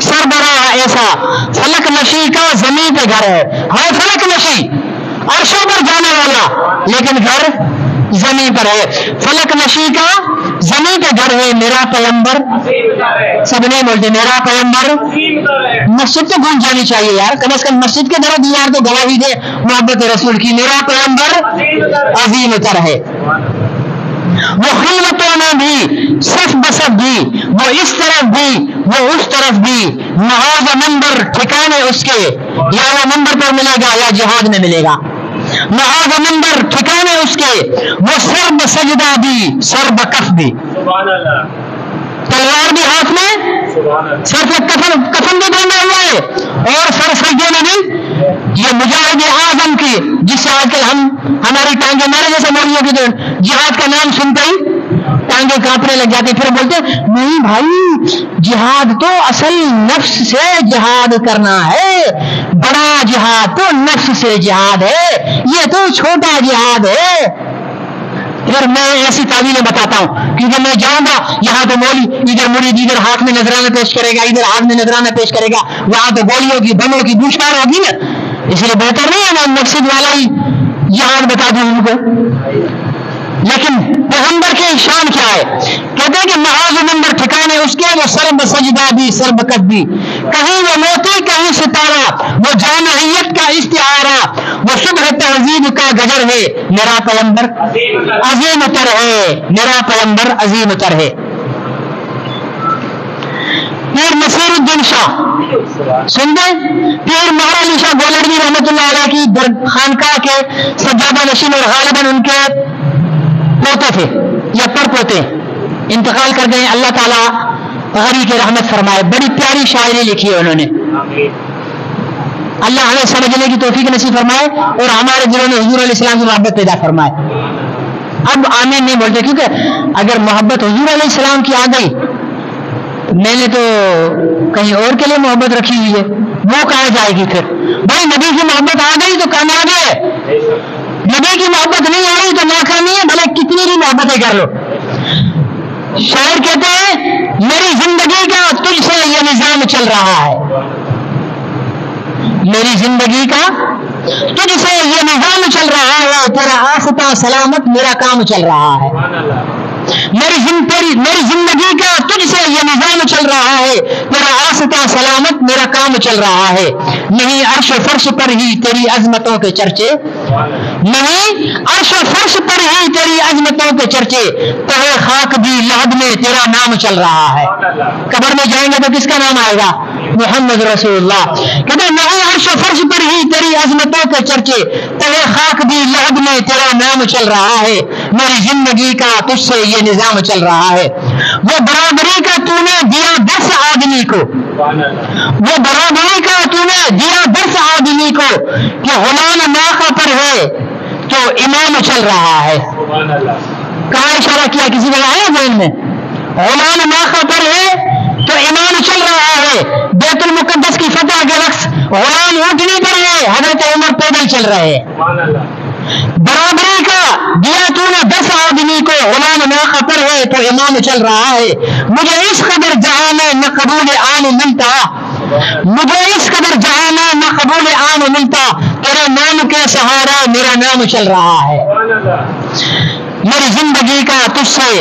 سربراہ ایسا، فلک نشی کا زمین پہ گھر ہے فلک نشی عرشوں پر جانے والا لیکن گھر زمین پر ہے، فلک نشی کا زمین پہ گھر ہے میرا پیغمبر، سب نہیں بولتے میرا پیغمبر، مسجد تو گونج جانی چاہیے یار، کم از کم مسجد کے درد یار تو گواہی دے محبت رسول کی، میرا پیغمبر عظیم تر ہے، وہ خلوتوں میں بھی صف بصف بھی، وہ اس طرف بھی وہ اس طرف بھی، محاذ منبر ٹھکانے اس کے، یا وہ منبر پر ملے گا یا جہاد میں ملے گا، محاذ منبر ٹھکانے اس کے، وہ سر بسجدہ بھی سر بکف بھی، تلوار بھی ہاتھ میں، سر پہ کفن بھی باندھا ہوا ہے اور سر سجدے میں بھی، یہ مجاہد اعظم کی جس سے آج کل ہماری ٹانگیں، میرے جیسے موریوں کی تو جہاد کا نام سنتے ہی ٹانگیں کانپنے لگ جاتی، پھر بولتے نہیں بھائی جہاد تو اصل نفس سے جہاد کرنا ہے، بڑا جہاد تو نفس سے جہاد ہے، یہ تو چھوٹا جہاد ہے۔ پھر میں ایسی تعلیمیں بتاتا ہوں کیونکہ میں جاؤں گا یہاں تو مولی ادھر مرید ادھر ہاتھ میں نذرانہ پیش کرے گا، ادھر ہاتھ میں نذرانہ پیش کرے گا، وہاں تو گولیوں کی بموں کی بوچھار ہوگی نا، اس لیے بہتر نہیں ہے میں مسجد والا ہی جہاد بتا دوں ان کو۔ لیکن پیغمبر کی شان کیا ہے؟ کہتے ہیں کہ محاذ منبر ٹھکانے اس کے، وہ سر بسجدہ بھی سر بکف بھی، کہیں وہ موتی کہیں نور ستارہ، وہ جامعیت کا استعارہ، وہ صبح تہذیب کا گجر ہے، میرا پیغمبر عظیم تر ہے، میرا پیغمبر عظیم تر ہے۔ پیر نصیر الدین شاہ سن دیں، پیر مہر علی شاہ گولڑوی رحمۃ اللہ علیہ کی خانقاہ کے سجادہ نشین اور غالباً ان کے پوتے تھے یا پر پوتے، انتقال کر گئے، اللہ تعالیٰ غری کی رحمت فرمائے۔ بڑی پیاری شاعری لکھی ہے انہوں نے، اللہ ہمیں سمجھنے کی توفیق نصیب فرمائے اور ہمارے دلوں میں حضور علیہ السلام کی محبت پیدا فرمائے۔ اب آمین نہیں بولتے، کیونکہ اگر محبت حضور علیہ السلام کی آ گئی، میں نے تو کہیں اور کے لیے محبت رکھی ہوئی ہے، وہ کہاں جائے گی پھر؟ بھائی نبی کی محبت آ گئی تو کامیابی ہے، نبی کی محبت نہیں آ رہی تو ناکامی ہے، بھلے کتنی بھی محبتیں کر لو۔ شاعر کہتے ہیں میری زندگی کا تجھ سے یہ نظام چل رہا ہے، میری زندگی کا تجھ سے یہ نظام چل رہا ہے، تیرا آفتہ سلامت میرا کام چل رہا ہے، میری زندگی کا تجھ سے یہ نظام چل رہا ہے، تیرا آفتہ سلامت میرا کام چل رہا ہے، نہیں عرش و فرش پر ہی تیری عظمتوں کے چرچے، نہیں عرش و فرش پر ہی تیری عظمتوں کے چرچے، تہے خاک بھی لحد میں تیرا نام چل رہا ہے۔ قبر میں جائیں گے تو کس کا نام آئے گا؟ محمد رسول اللہ۔ کہتے ہیں نہیں عرش و فرش پر ہی تیری عظمتوں کے چرچے، تہے خاک بھی لحد میں تیرا نام چل رہا ہے، میری زندگی کا تجھ سے یہ نظام چل رہا ہے۔ وہ برابری کا تو نے دیا درس آدمی کو، وہ برابری کا تو نے دیا درس آدمی کو، کہ غلام ناقہ پر ہے تو امام چل رہا ہے۔ کہاں اشارہ کیا؟ کسی جگہ ہے ذہن میں؟ غلام ناقہ پر ہے تو امام چل رہا ہے۔ بیت المقدس کی فتح کے وقت غلام اونٹنی پر ہے، حضرت عمر پیدل چل رہے ہیں۔ برابری کا دیا تو نے 10 آدمی کو، غلام ناقہ پر ہے تو امام چل رہا ہے۔ مجھے اس قدر جہاں میں نہ قبول عام ملتا، مجھے اس قدر جہاں میں نہ قبول عام ملتا، تیرے نام کے سہارا میرا نام چل رہا ہے۔ میری زندگی کا تجھ سے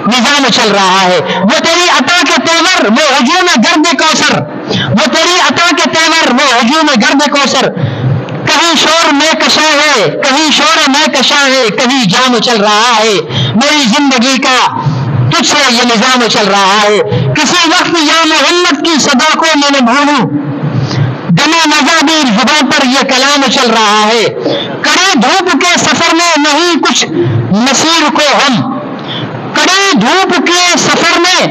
نظام چل رہا ہے۔ وہ تیری عطا کے تیور وہ ہجوم گرد کوثر، وہ تیری عطا کے تیور وہ ہجوم گرد کوثر، کہیں شور میں کشاں ہے، کہیں شور میں کشاں ہے، کہیں جام چل رہا ہے۔ میری زندگی کا تجھ سے یہ نظام چل رہا ہے۔ کسی وقت یا محمد کی صدا کو میں نے بھولوں، دم مزابیر زبان پر یہ کلام چل رہا ہے۔ کڑی دھوپ کے سفر میں نہیں کچھ مسیر کو ہم، کڑی دھوپ کے سفر میں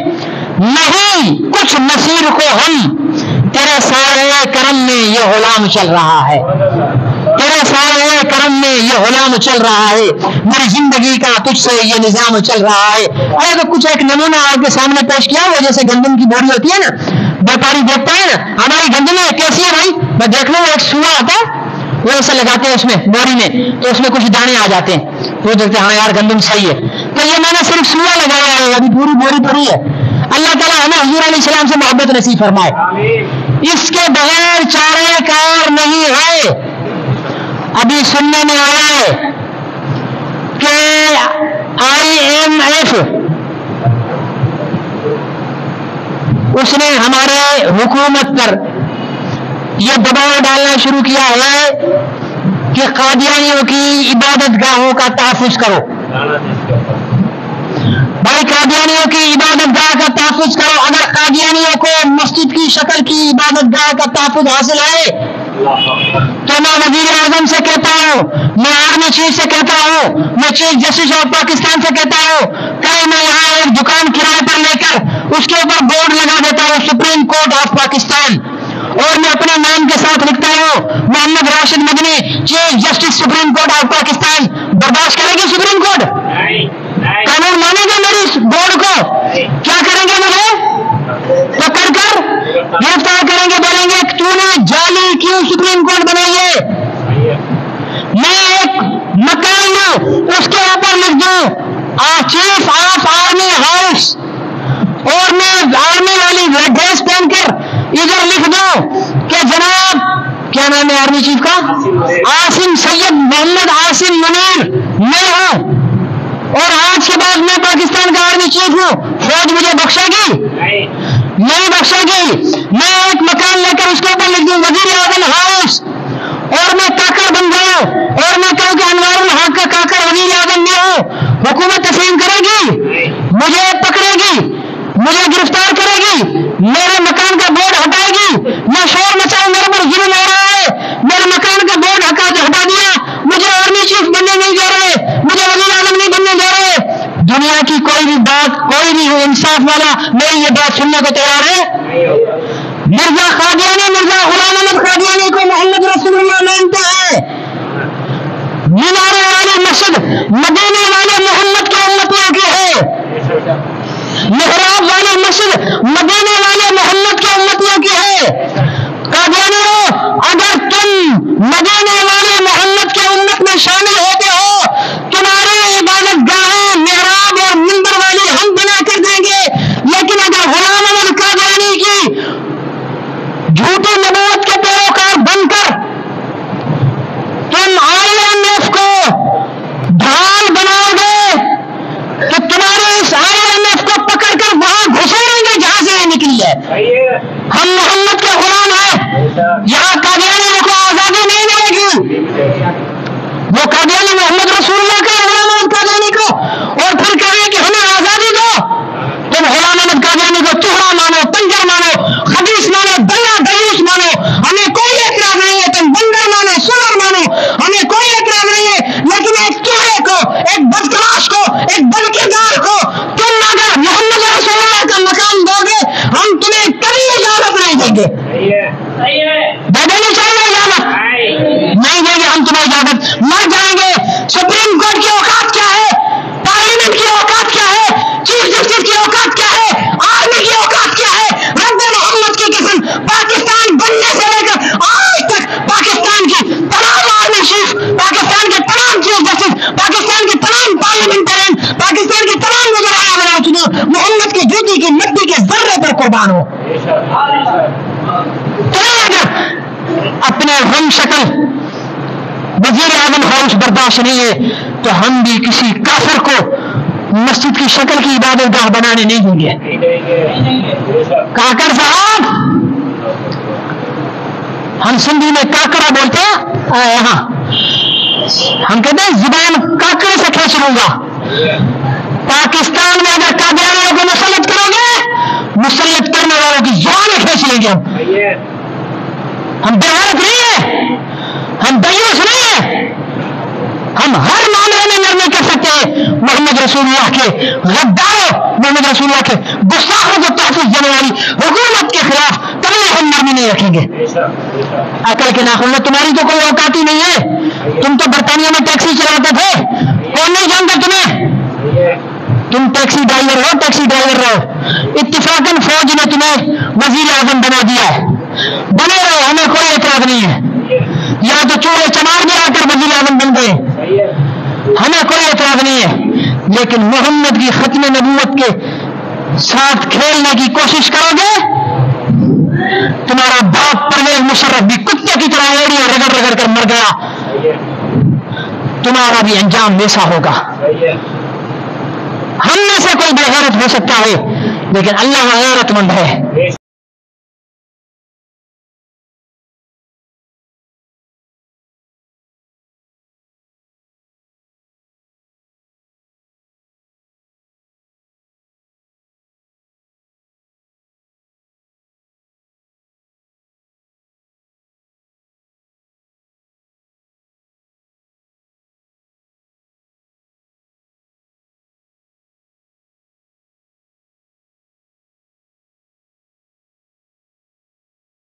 نہیں کچھ مسیر کو ہم، تیرے سارے کرم میں یہ غلام چل رہا ہے، تیرے سارے کرم میں یہ غلام چل رہا ہے۔ میری زندگی کا تجھ سے یہ نظام چل رہا ہے۔ اور تو کچھ ایک نمونہ آپ کے سامنے پیش کیا ہوا، جیسے گندم کی بوری ہوتی ہے نا، بیپاری دیکھتا ہے نا ہماری گندمیں کیسی ہے بھائی، میں دیکھ لوں ایک سوا آتا ہے، وہ ایسے لگاتے ہیں اس میں بوری میں تو اس میں کچھ دانے آ جاتے ہیں، وہ دیکھتے ہیں ہاں یار گندم صحیح ہے، تو یہ میں نے صرف سوا لگایا ہے، ابھی پوری بوری پڑی ہے۔ اللہ تعالیٰ ہمیں حضور علیہ السلام سے محبت نصیب فرمائے۔ اس کے بغیر چارے کار نہیں ہے۔ ابھی سننے میں آیا ہے کہ IMF اس نے ہمارے حکومت پر یہ دباؤ ڈالنا شروع کیا ہے کہ قادیانیوں کی عبادت گاہوں کا تحفظ کرو۔ بھائی قادیانیوں کی عبادت گاہ کا تحفظ کرو۔ اگر قادیانیوں کو مسجد کی شکل کی عبادت گاہ کا تحفظ حاصل ہے تو میں وزیر اعظم سے کہتا ہوں، میں آرمی چیف سے کہتا ہوں، میں چیف جسٹس آف پاکستان سے کہتا ہوں کہ میں یہاں ایک دکان کرائے پر لے کر اس کے اوپر بورڈ لگا دیتا ہوں سپریم کورٹ آف پاکستان، اور میں اپنے نام کے ساتھ لکھتا ہوں محمد راشد مدنی chief justice supreme court of Pakistan. برداشت کرے گی سپریم کورٹ؟ قانون مانے گا میری اس بورڈ کو؟ کیا کریں گے؟ مجھے پکڑ کر گرفتار کریں گے، بولیں گے تو نے جعلی کیوں سپریم کورٹ بنائی ہے؟ میں ایک مکان لوں، اس کے اوپر لکھ دوں چیف آف آرمی ہاؤس، اور میں آرمی والی ڈریس پہن کر ادھر لکھ دوں کہ جناب کیا نام ہے آرمی چیف کا؟ عاصم سید محمد عاصم منیر میں ہوں، اور آج کے بعد میں پاکستان کا آرمی چیف ہوں، فوج مجھے بخشے گی؟ نہیں بخشے گی. میں ایک مکان لے کر اس کے اوپر لکھ دوں وزیر اعظم ہاؤس اور میں کاکڑ بن جاؤں اور میں کہوں کہ انوار الحق کا کاکڑ وزیر اعظم میں ہوں, حکومت تسلیم کرے گی؟ مجھے پکڑے گی, مجھے گرفتار کرے گی, میرے مکان کا بورڈ ہٹائے گی, میں شور مچاؤں میرے پر ظلم ہو رہا ہے, میرے مکان کا بورڈ ہٹا دیا, مجھے آرمی چیف بننے نہیں دے رہے, مجھے وزیر اعظم نہیں بننے دے رہے. دنیا کی کوئی بھی بات, کوئی بھی انصاف والا میری یہ بات سننے کو تیار ہے؟ مرزا قادیانی, مرزا غلام احمد قادیانی کو محمد رسول اللہ مانتے ہیں. مینارے والی مسجد مدینے والے محمد کے امتیوں کی ہے. محراب والی مسجد مدینے والے محمد کے امتیوں کی ہے. قادیانیوں, اگر تم مدینے والے محمد کے امت میں شامل ہوتے ہو, تمہاری عبادت گاہیں محراب اور منبر والی ہم بنا کر دیں گے. لیکن اگر غلام احمد قادیانی کی جھوٹی نبوت کے پیروکار بن کر تم IMF کو ڈھال بناؤ گے کہ تمہارے اس IMF کو پکڑ کر وہاں گھسیڑیں گے جہاں سے یہ نکلی ہے. ہم محمد کے غلام ہیں, یہاں قادیانی کو آزادی نہیں ملے گی. وہ قادیانی محمد رسول اللہ کا غلام احمد قادیانی کو اور پھر کہیں کہ ہمیں آزادی دو. تم غلام احمد قادیانی کو چہرہ مانو, پنجر مانو, خبیث مانو, دنیا دیوس مانو, ہمیں کوئی اعتراض نہیں ہے. تم بندر مانو, سور مانو, ہمیں کوئی اعتراض نہیں ہے. لیکن ایک چوہے کو, ایک بدکراش کو, ایک بدکردار کو تم اگر محمد رسول اللہ کا مقام دو گے, ہم تمہیں کبھی اجازت نہیں دیں گے. دے دینی چاہیے اجازت, نہیں دیں گے ہم تمہیں اجازت. مر جائیں گے. سپریم کورٹ کی اوقات کیا ہے, پارلیمنٹ کی اوقات کیا ہے, چیف جسٹس کی اوقات کیا ہے, آرمی کی اوقات کیا ہے؟ رب محمد کی قسم, پاکستان بننے سے لے کر آج تک پاکستان کی تمام آرمی چیف, پاکستان کے تمام چیف جسٹس, پاکستان کے تمام پارلیمنٹرین, پاکستان کے تمام وزراء محمد کی جوتی کی مٹی کے ذرے پر قربان ہو. اپنے ہم شکل وزیر اعظم ہاؤس برداشت نہیں ہے تو ہم بھی کسی کافر کو مسجد کی شکل کی عبادت گاہ بنانے نہیں دیں گے. کاکر صاحب, ہم سندھی میں کاکرا بولتے ہیں, یہاں ہم کہتے ہیں زبان کاکرے سے کھینچ لوں گا. پاکستان میں اگر قادیانیوں کو مسلط کرو گے, مسلط کرنے والوں کی زبانیں کھینچ لیں گے. ہم بے غیرت نہیں ہیں, ہم دیوس نہیں ہیں, ہم ہر معاملے میں نرمی کر سکتے ہیں. محمد رسول اللہ کے غداروں, محمد رسول اللہ کے گستاخوں کو تحفظ دینے والی حکومت کے خلاف کبھی ہم نرمی نہیں رکھیں گے. عقل کے ناخن میں تمہاری تو کوئی اوقات ہی نہیں ہے. تم تو برطانیہ میں ٹیکسی چلاتے تھے, کون نہیں جانتا تمہیں؟ تم ٹیکسی ڈرائیور ہو, ٹیکسی ڈرائیور رہو. اتفاقاً فوج نے تمہیں وزیر اعظم بنا دیا ہے, بنے رہو, ہمیں کوئی اعتراض نہیں ہے. یا تو چوڑے چمار میں آ کر وزیر اعظم بن گئے, ہمیں کوئی اعتراض نہیں ہے. لیکن محمد کی ختم نبوت کے ساتھ کھیلنے کی کوشش کرو گے, تمہارا باپ پرویز مشرف بھی کتے کی طرح ایڑیاں رگڑ رگڑ کر مر گیا, تمہارا بھی انجام ویسا ہوگا. ہم میں سے کوئی بے غیرت ہو سکتا ہے, لیکن اللہ غیرت مند ہے.